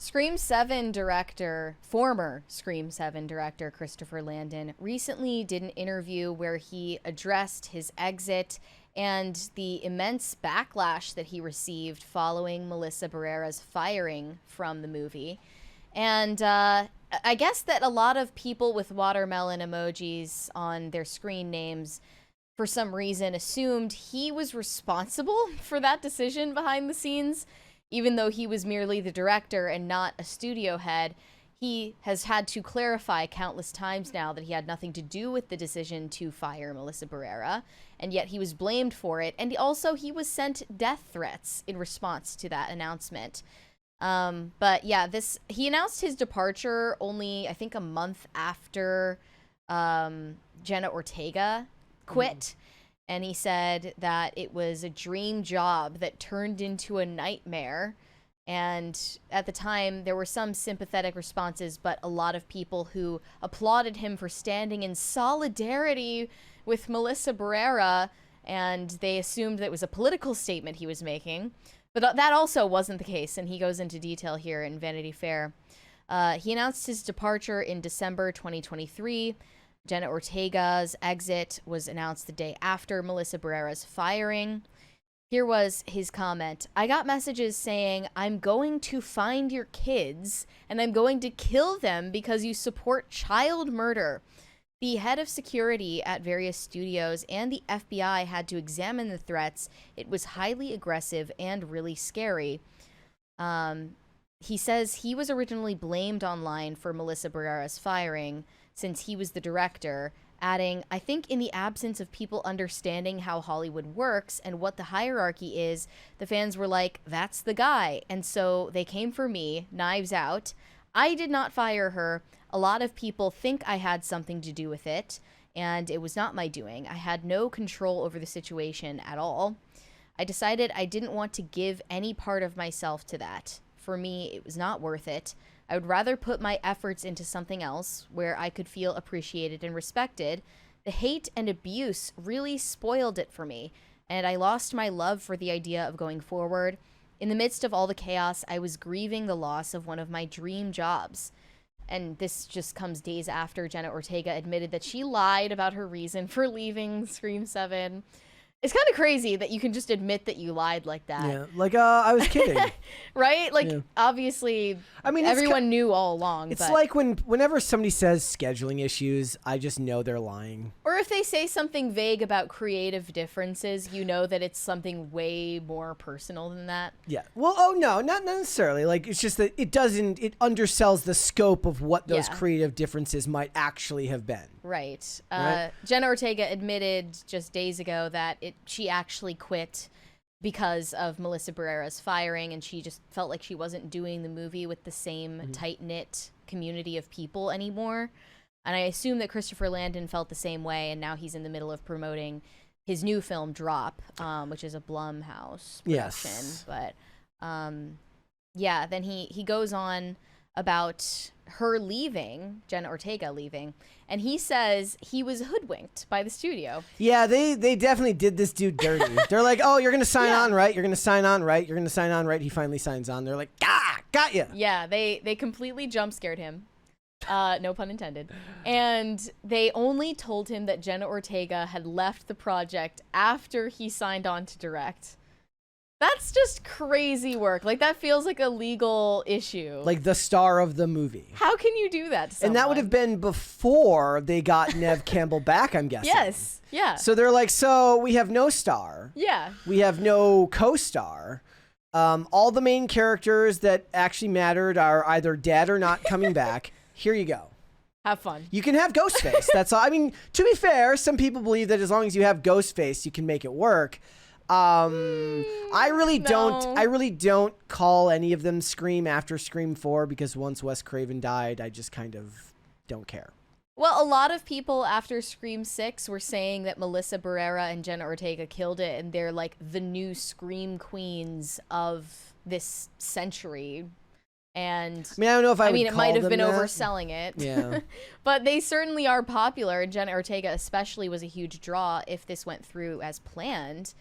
Scream 7 director, former Scream 7 director Christopher Landon recently did an interview where he addressed his exit and the immense backlash that he received following Melissa Barrera's firing from the movie. And I guess that a lot of people with watermelon emojis on their screen names for some reason assumed he was responsible for that decision behind the scenes. Even though he was merely the director and not a studio head, he has had to clarify countless times now that he had nothing to do with the decision to fire Melissa Barrera, and yet he was blamed for it. And also, he was sent death threats in response to that announcement. But yeah, he announced his departure only, I think, a month after Jenna Ortega quit. And he said that it was a dream job that turned into a nightmare. And at the time, there were some sympathetic responses, but a lot of people who applauded him for standing in solidarity with Melissa Barrera, and they assumed that it was a political statement he was making. But that also wasn't the case, and he goes into detail here in Vanity Fair. He announced his departure in December 2023. Jenna Ortega's exit was announced the day after Melissa Barrera's firing. Here was his comment. I got messages saying, I'm going to find your kids and I'm going to kill them because you support child murder. The head of security at various studios and the FBI had to examine the threats. It was highly aggressive and really scary. He says he was originally blamed online for Melissa Barrera's firing, since he was the director, adding, I think in the absence of people understanding how Hollywood works and what the hierarchy is, the fans were like, that's the guy. And so they came for me, knives out. I did not fire her. A lot of people think I had something to do with it, and it was not my doing. I had no control over the situation at all. I decided I didn't want to give any part of myself to that. For me, it was not worth it. I would rather put my efforts into something else where I could feel appreciated and respected. The hate and abuse really spoiled it for me, and I lost my love for the idea of going forward. In the midst of all the chaos, I was grieving the loss of one of my dream jobs. And this just comes days after Jenna Ortega admitted that she lied about her reason for leaving Scream 7. It's kind of crazy that you can just admit that you lied like that. Yeah, like, I was kidding. Right? Like, yeah. Obviously, I mean, everyone knew all along. It's like whenever somebody says scheduling issues, I just know they're lying. Or if they say something vague about creative differences, you know that it's something way more personal than that. Yeah. Well, no, not necessarily. Like, it's just that it undersells the scope of what those creative differences might actually have been. Right. Jenna Ortega admitted just days ago that she actually quit because of Melissa Barrera's firing, and she just felt like she wasn't doing the movie with the same tight-knit community of people anymore. And I assume that Christopher Landon felt the same way, and now he's in the middle of promoting his new film, Drop, which is a Blumhouse production. Yes. But, yeah, then he goes on about her leaving, Jenna Ortega leaving, and he says he was hoodwinked by the studio. Yeah, they definitely did this dude dirty. They're like, oh, you're going to sign on, right? You're going to sign on, right? You're going to sign on, right? He finally signs on. They're like, got you. Yeah, they completely jump scared him. No pun intended. And they only told him that Jenna Ortega had left the project after he signed on to direct. That's just crazy work. Like, that feels like a legal issue. Like the star of the movie. How can you do that to someone? And that would have been before they got Nev Campbell back, I'm guessing. Yes. Yeah. So they're like, so we have no star. Yeah. We have no co-star. All the main characters that actually mattered are either dead or not coming back. Here you go. Have fun. You can have Ghostface. That's all. I mean, to be fair, some people believe that as long as you have Ghostface, you can make it work. I really don't call any of them Scream after Scream 4 because once Wes Craven died, I just kind of don't care. Well, a lot of people after Scream 6 were saying that Melissa Barrera and Jenna Ortega killed it, and they're like the new Scream queens of this century. And I mean, I don't know if I would it call might have them been that. overselling it. Yeah. But they certainly are popular. Jenna Ortega especially was a huge draw if this went through as planned.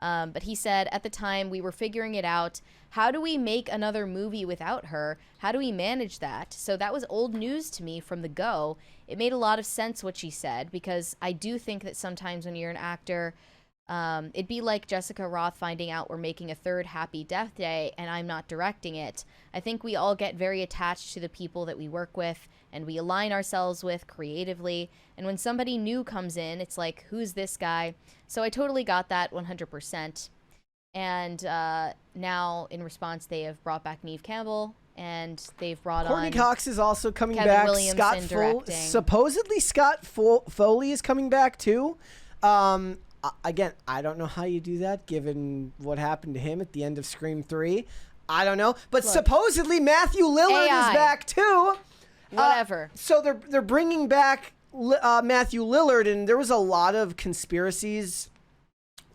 But he said, at the time, we were figuring it out. How do we make another movie without her? How do we manage that? So that was old news to me from the go. It made a lot of sense what she said, because I do think that sometimes when you're an actor, it'd be like Jessica Roth finding out we're making a third Happy Death Day and I'm not directing it. I think we all get very attached to the people that we work with and we align ourselves with creatively. And when somebody new comes in, it's like, who's this guy? So I totally got that 100%. And now, in response, they have brought back Neve Campbell, and they've brought Courtney on Cox is also coming Kevin back. Williamson directing. Supposedly Scott Foley is coming back too. Again, I don't know how you do that, given what happened to him at the end of Scream 3. I don't know, but Look, supposedly Matthew Lillard AI. is back too. Whatever. So they're bringing back Matthew Lillard, and there was a lot of conspiracies,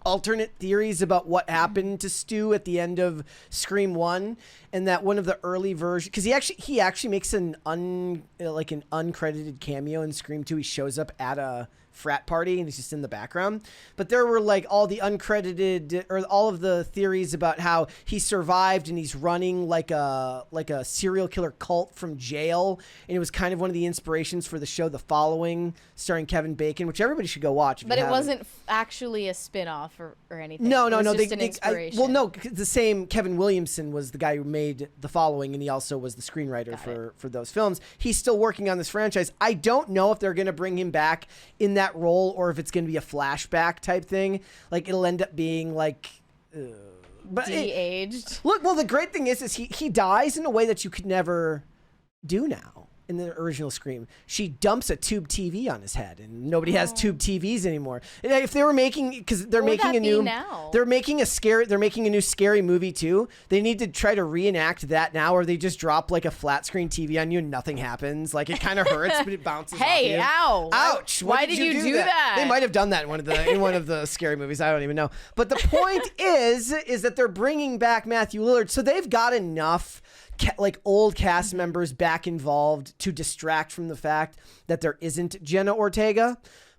alternate theories about what happened to Stu at the end of Scream 1, and that one of the early versions, because he actually makes an uncredited cameo in Scream 2. He shows up at a frat party and he's just in the background. But there were like all the uncredited, or all of the theories about how he survived and he's running like a serial killer cult from jail, and it was kind of one of the inspirations for the show The Following, starring Kevin Bacon, which everybody should go watch if But you it haven't. wasn't actually a spin-off or anything. No. It was just an Well, inspiration. no, the same Kevin Williamson was the guy who made The Following, and he also was the screenwriter for those films. He's still working on this franchise. I don't know if they're going to bring him back in that role or if it's going to be a flashback type thing. Like, it'll end up being like... but de-aged. Look, well, the great thing is he dies in a way that you could never do now. In the original Scream, she dumps a tube TV on his head, and nobody has tube TVs anymore. If they were making, because they're making a new, they're making a new scary movie too. They need to try to reenact that now, or they just drop like a flat screen TV on you and nothing happens. Like, it kind of hurts, but it bounces. Hey, off you. Ouch! Why did you do that? They might have done that in one of the scary movies. I don't even know. But the point is that they're bringing back Matthew Lillard, so they've got enough like old cast members back involved to distract from the fact that there isn't Jenna Ortega.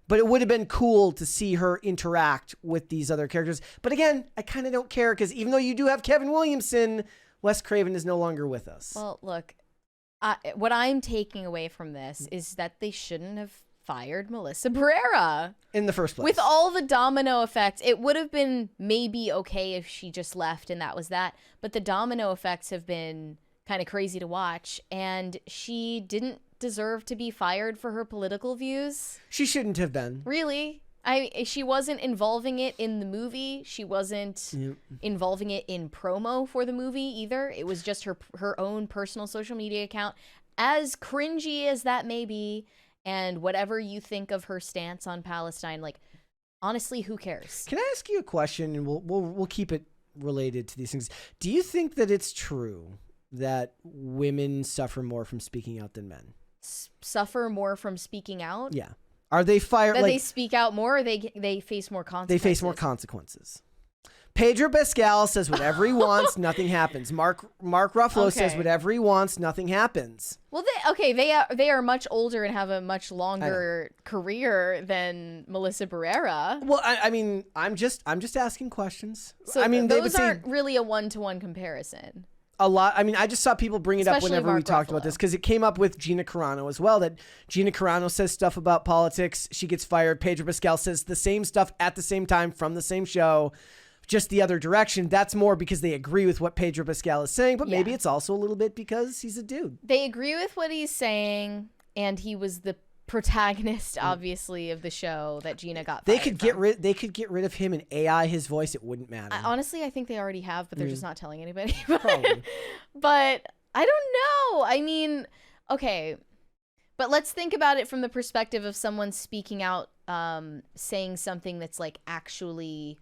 But it would have been cool to see her interact with these other characters. But again, I kind of don't care, because even though you do have Kevin Williamson, Wes Craven is no longer with us. Well, look, what I'm taking away from this is that they shouldn't have fired Melissa Barrera in the first place. With all the domino effects, it would have been maybe okay if she just left and that was that. But the domino effects have been kind of crazy to watch, and she didn't deserve to be fired for her political views. She shouldn't have been. Really? She wasn't involving it in the movie. She wasn't involving it in promo for the movie either. It was just her own personal social media account. As cringy as that may be, and whatever you think of her stance on Palestine, like, honestly, who cares? Can I ask you a question, and we'll keep it related to these things. Do you think that it's true that women suffer more from speaking out than men? Suffer more from speaking out? Yeah. Are they fired? That they speak out more, or they face more consequences? They face more consequences. Pedro Pascal says whatever he wants, nothing happens. Mark Ruffalo says whatever he wants, nothing happens. Well, they are much older and have a much longer career than Melissa Barrera. Well, I mean, I'm just asking questions. So I mean, those aren't really a one-to-one comparison. A lot. I mean, I just saw people bring it up whenever we talked about Ruffalo. this, because it came up with Gina Carano as well, that Gina Carano says stuff about politics. She gets fired. Pedro Pascal says the same stuff at the same time from the same show, just the other direction. That's more because they agree with what Pedro Pascal is saying, but maybe it's also a little bit because he's a dude. They agree with what he's saying, and he was the protagonist, obviously, of the show that Gina got fired They could from. get rid of him and AI his voice. It wouldn't matter. Honestly, I think they already have, but they're just not telling anybody. Probably. But I don't know. I mean, okay, but let's think about it from the perspective of someone speaking out, saying something that's like actually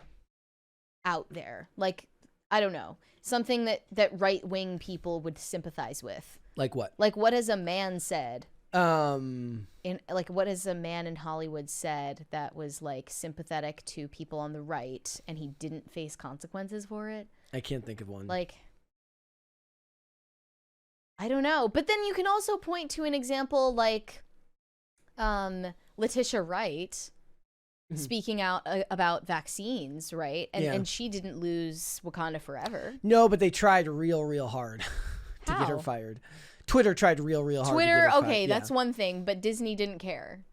out there. Like, I don't know, something that right-wing people would sympathize with. Like what? Like, what has a man said? What has a man in Hollywood said that was like sympathetic to people on the right, and he didn't face consequences for it? I can't think of one. Like, I don't know. But then you can also point to an example like Letitia Wright, speaking out about vaccines, right? And she didn't lose Wakanda Forever. No, but they tried real hard to get her fired. Twitter tried real hard. Twitter, to get her okay, fired. that's one thing, but Disney didn't care.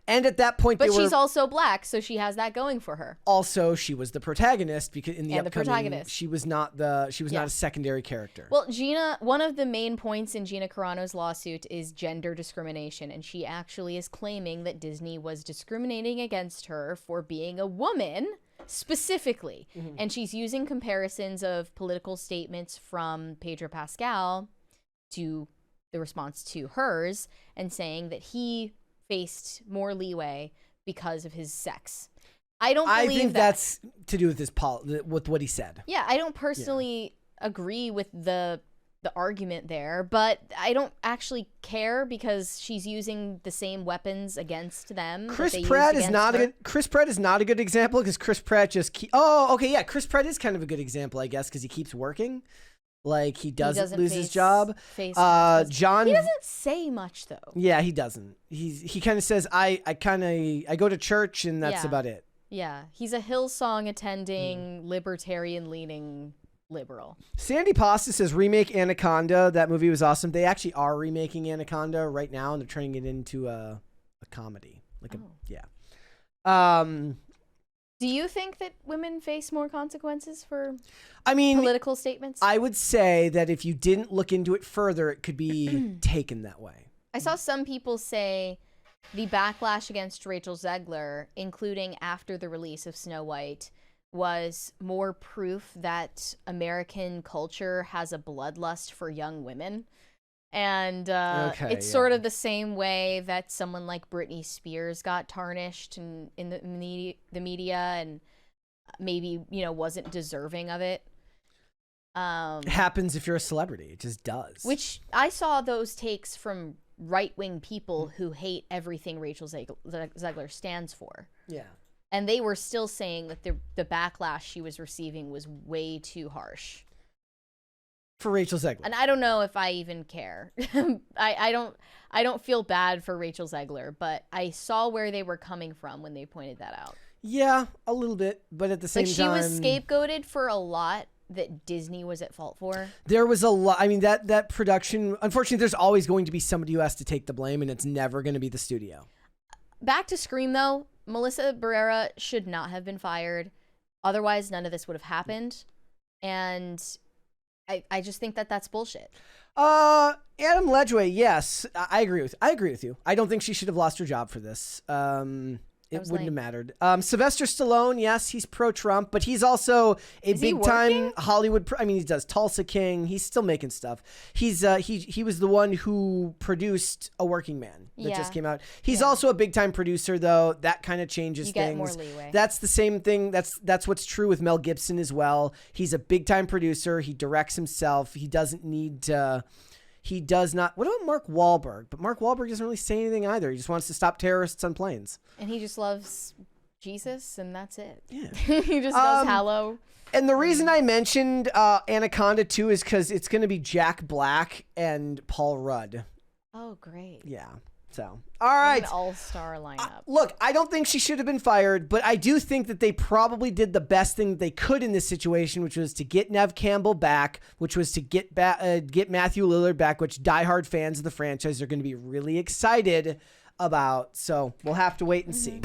And at that point, but she's also black, so she has that going for her. Also, she was the protagonist because in the upcoming, protagonist. she was not not a secondary character. Well, one of the main points in Gina Carano's lawsuit is gender discrimination, and she actually is claiming that Disney was discriminating against her for being a woman specifically. And she's using comparisons of political statements from Pedro Pascal to the response to hers, and saying that he faced more leeway because of his sex. I think that's to do with with what he said. Yeah, I don't personally agree with the argument there, but I don't actually care because she's using the same weapons against them. Chris Pratt is not a good example because Chris Pratt just Chris Pratt is kind of a good example, I guess, because he keeps working. Like he doesn't lose his job. John, he doesn't say much though. Yeah, he doesn't. He kind of says, I go to church and that's about it. Yeah, he's a Hillsong attending, libertarian leaning liberal. Sandy Pasta says remake Anaconda. That movie was awesome. They actually are remaking Anaconda right now, and they're turning it into a comedy. Do you think that women face more consequences for political statements? I would say that if you didn't look into it further, it could be taken that way. I saw some people say the backlash against Rachel Zegler, including after the release of Snow White, was more proof that American culture has a bloodlust for young women. And it's sort of the same way that someone like Britney Spears got tarnished in the media and maybe, wasn't deserving of it. It happens if you're a celebrity. It just does. Which I saw those takes from right-wing people who hate everything Rachel Zegler stands for. Yeah. And they were still saying that the backlash she was receiving was way too harsh. For Rachel Zegler. And I don't know if I even care. I don't feel bad for Rachel Zegler, but I saw where they were coming from when they pointed that out. Yeah, a little bit, but at the same time, she was scapegoated for a lot that Disney was at fault for. There was a lot. I mean, that production, unfortunately, there's always going to be somebody who has to take the blame, and it's never going to be the studio. Back to Scream, though, Melissa Barrera should not have been fired. Otherwise, none of this would have happened. And I just think that that's bullshit. Adam Ledgway, yes, I agree with you. I don't think she should have lost her job for this. It wouldn't have mattered. Sylvester Stallone, yes, he's pro-Trump, but he's also a big-time Hollywood. He does Tulsa King. He's still making stuff. He's he was the one who produced A Working Man that just came out. He's also a big-time producer, though. That kind of changes things. You get more leeway. That's the same thing. That's what's true with Mel Gibson as well. He's a big-time producer. He directs himself. He doesn't need to. He does not. What about Mark Wahlberg? But Mark Wahlberg doesn't really say anything either. He just wants to stop terrorists on planes. And he just loves Jesus, and that's it. Yeah. He just does Hallow. And the reason I mentioned Anaconda 2 is because it's going to be Jack Black and Paul Rudd. Oh, great. Yeah. So, all right. An all-star lineup. Look, I don't think she should have been fired, but I do think that they probably did the best thing they could in this situation, which was to get Neve Campbell back, which was to get Matthew Lillard back, which diehard fans of the franchise are going to be really excited about. So we'll have to wait and see.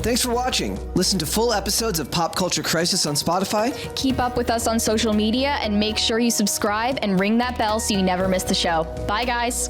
Thanks for watching. Listen to full episodes of Pop Culture Crisis on Spotify. Keep up with us on social media and make sure you subscribe and ring that bell so you never miss the show. Bye, guys.